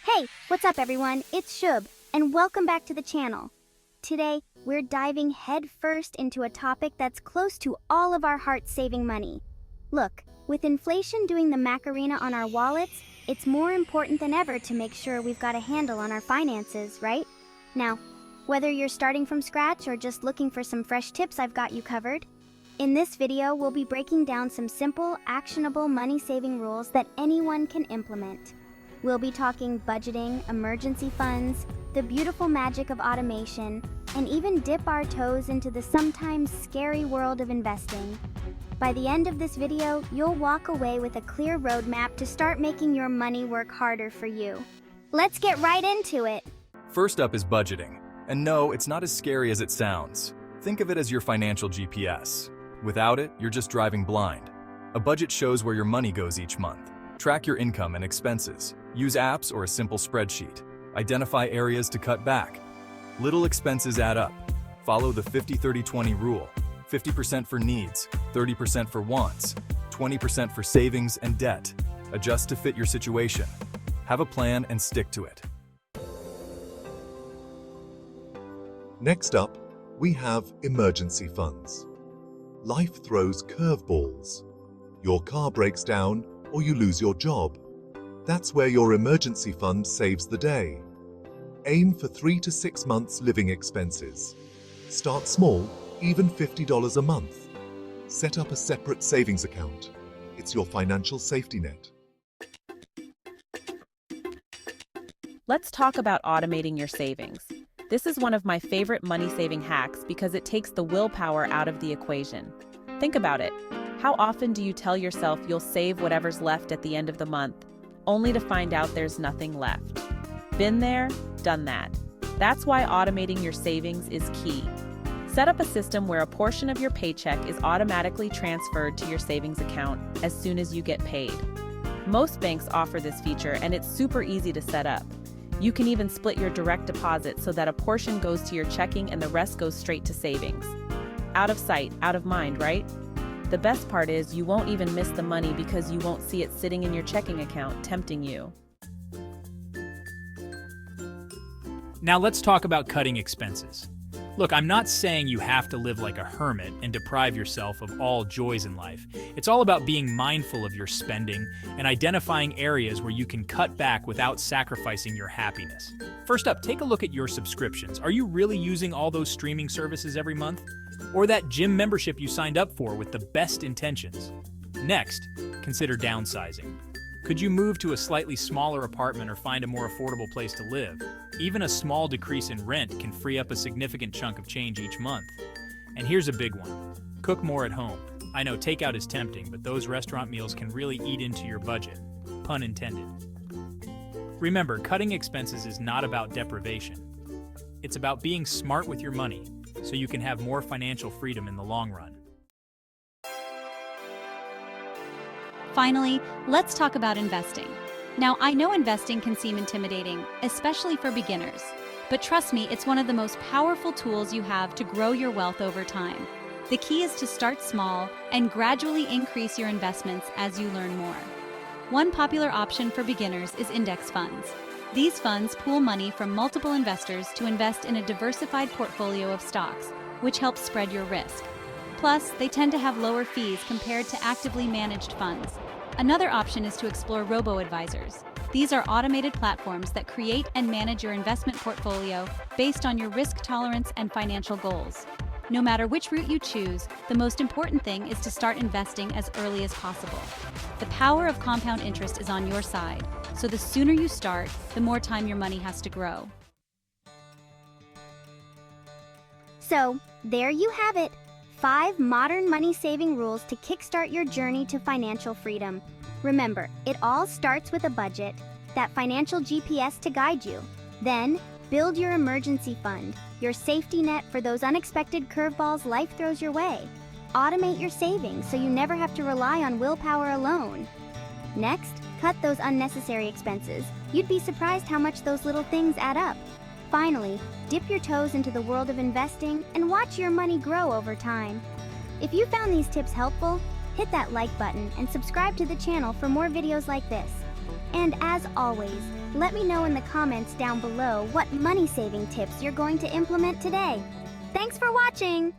Hey, what's up everyone? It's Shub, and welcome back to the channel. Today, we're diving headfirst into a topic that's close to all of our hearts: saving money. Look, with inflation doing the Macarena on our wallets, it's more important than ever to make sure we've got a handle on our finances, right? Now, whether you're starting from scratch or just looking for some fresh tips, I've got you covered. In this video, we'll be breaking down some simple, actionable money-saving rules that anyone can implement. We'll be talking budgeting, emergency funds, the beautiful magic of automation, and even dip our toes into the sometimes scary world of investing. By the end of this video, you'll walk away with a clear roadmap to start making your money work harder for you. Let's get right into it. First up is budgeting. And no, it's not as scary as it sounds. Think of it as your financial GPS. Without it, you're just driving blind. A budget shows where your money goes each month. Track your income and expenses. Use apps or a simple spreadsheet. Identify areas to cut back. Little expenses add up. Follow the 50-30-20 rule. 50% for needs, 30% for wants, 20% for savings and debt. Adjust to fit your situation. Have a plan and stick to it. Next up, we have emergency funds. Life throws curveballs. Your car breaks down or you lose your job. That's where your emergency fund saves the day. Aim for 3 to 6 months living expenses. Start small, even $50 a month. Set up a separate savings account. It's your financial safety net. Let's talk about automating your savings. This is one of my favorite money-saving hacks because it takes the willpower out of the equation. Think about it. How often do you tell yourself you'll save whatever's left at the end of the month, only to find out there's nothing left? Been there, done that. That's why automating your savings is key. Set up a system where a portion of your paycheck is automatically transferred to your savings account as soon as you get paid. Most banks offer this feature, and it's super easy to set up. You can even split your direct deposit so that a portion goes to your checking and the rest goes straight to savings. Out of sight, out of mind, right? The best part is you won't even miss the money because you won't see it sitting in your checking account tempting you. Now let's talk about cutting expenses. Look, I'm not saying you have to live like a hermit and deprive yourself of all joys in life. It's all about being mindful of your spending and identifying areas where you can cut back without sacrificing your happiness. First up, take a look at your subscriptions. Are you really using all those streaming services every month? Or that gym membership you signed up for with the best intentions? Next, consider downsizing. Could you move to a slightly smaller apartment or find a more affordable place to live? Even a small decrease in rent can free up a significant chunk of change each month. And here's a big one. Cook more at home. I know takeout is tempting, but those restaurant meals can really eat into your budget. Pun intended. Remember, cutting expenses is not about deprivation. It's about being smart with your money so you can have more financial freedom in the long run. Finally, let's talk about investing. Now, I know investing can seem intimidating, especially for beginners. But trust me, it's one of the most powerful tools you have to grow your wealth over time. The key is to start small and gradually increase your investments as you learn more. One popular option for beginners is index funds. These funds pool money from multiple investors to invest in a diversified portfolio of stocks, which helps spread your risk. Plus, they tend to have lower fees compared to actively managed funds. Another option is to explore robo-advisors. These are automated platforms that create and manage your investment portfolio based on your risk tolerance and financial goals. No matter which route you choose, the most important thing is to start investing as early as possible. The power of compound interest is on your side, so the sooner you start, the more time your money has to grow. So, there you have it. 5 modern money-saving rules to kickstart your journey to financial freedom. Remember, it all starts with a budget, that financial GPS to guide you. Then, build your emergency fund, your safety net for those unexpected curveballs life throws your way. Automate your savings so you never have to rely on willpower alone. Next, cut those unnecessary expenses. You'd be surprised how much those little things add up. Finally, dip your toes into the world of investing and watch your money grow over time. If you found these tips helpful, hit that like button and subscribe to the channel for more videos like this. And as always, Let me know in the comments down below what money-saving tips you're going to implement today. Thanks for watching!